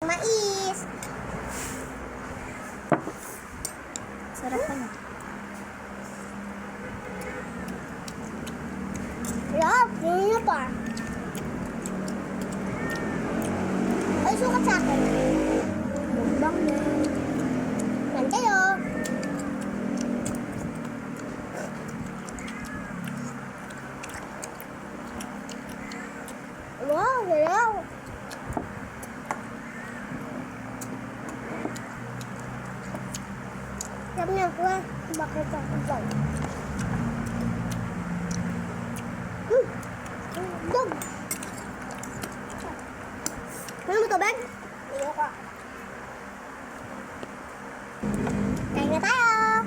Mais. Sarap pa na. Sarap. Yun nyo pa. Ay, sukat sa akin. Lumbang na. Yan kayo. Wow, sarap. Sarap niya ko eh. Bakit ako daw? Dog. Ano mo tubig? Iyo ka. Kain na tayo.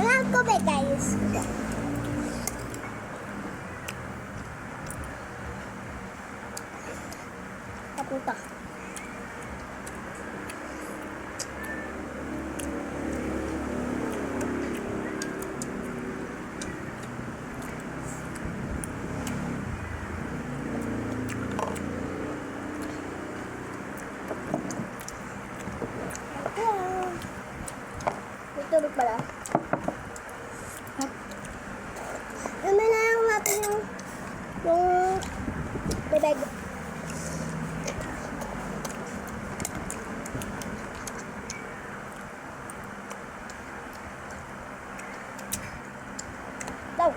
Wala ang tubig, guys. Kaputa. Tulog pala. Ano na lang natin yung bibig. Daw.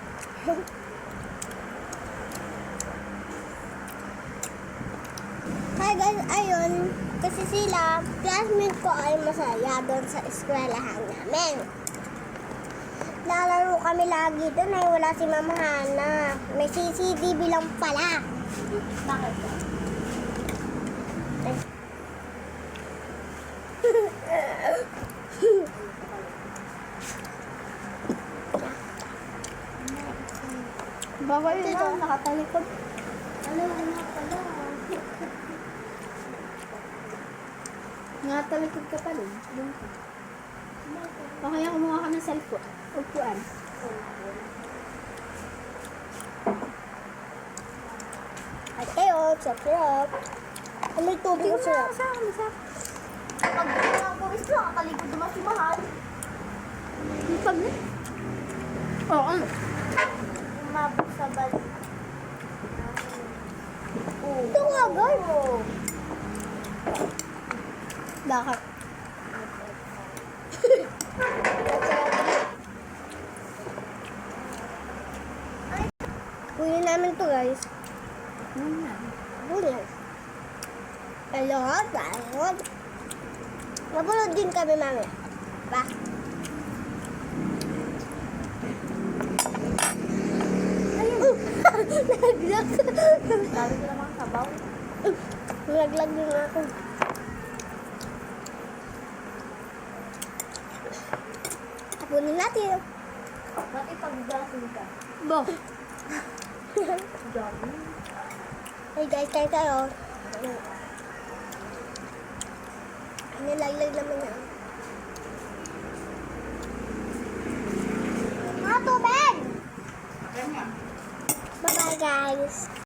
Hi guys, ayun. Kasi sila, classmate ko ay masaya doon sa eskwelahan namin. Lalaro kami lagi doon ay wala si Ma'am Hana. May CCTV lang pala. Bakit? Ay. Bawal yun Dito. na. Nakatalikod. Ano na pala? Nakatalikod ka pa rin. Doon ka. O kaya kumuha ka ng cellphone. Upuan. At kayo, sarap. May tubig ko sarap. Pag pawis ko, nakatalikod naman si Mahal. Yung pag na. Oo. Umabot sa balik. Ito nga, guys. Bakit? Kunin namin to guys. Kunin. Hello, tayo. Mapanood din kami mami. Ba? Ayun. Naglag. Sabi ko naman sabaw. Naglag din ako. Kunin natin. Ba't ipagdasin ka? Bo. Hey guys, tayo. Nilaglag naman yan. Mga tubig! Bye-bye guys.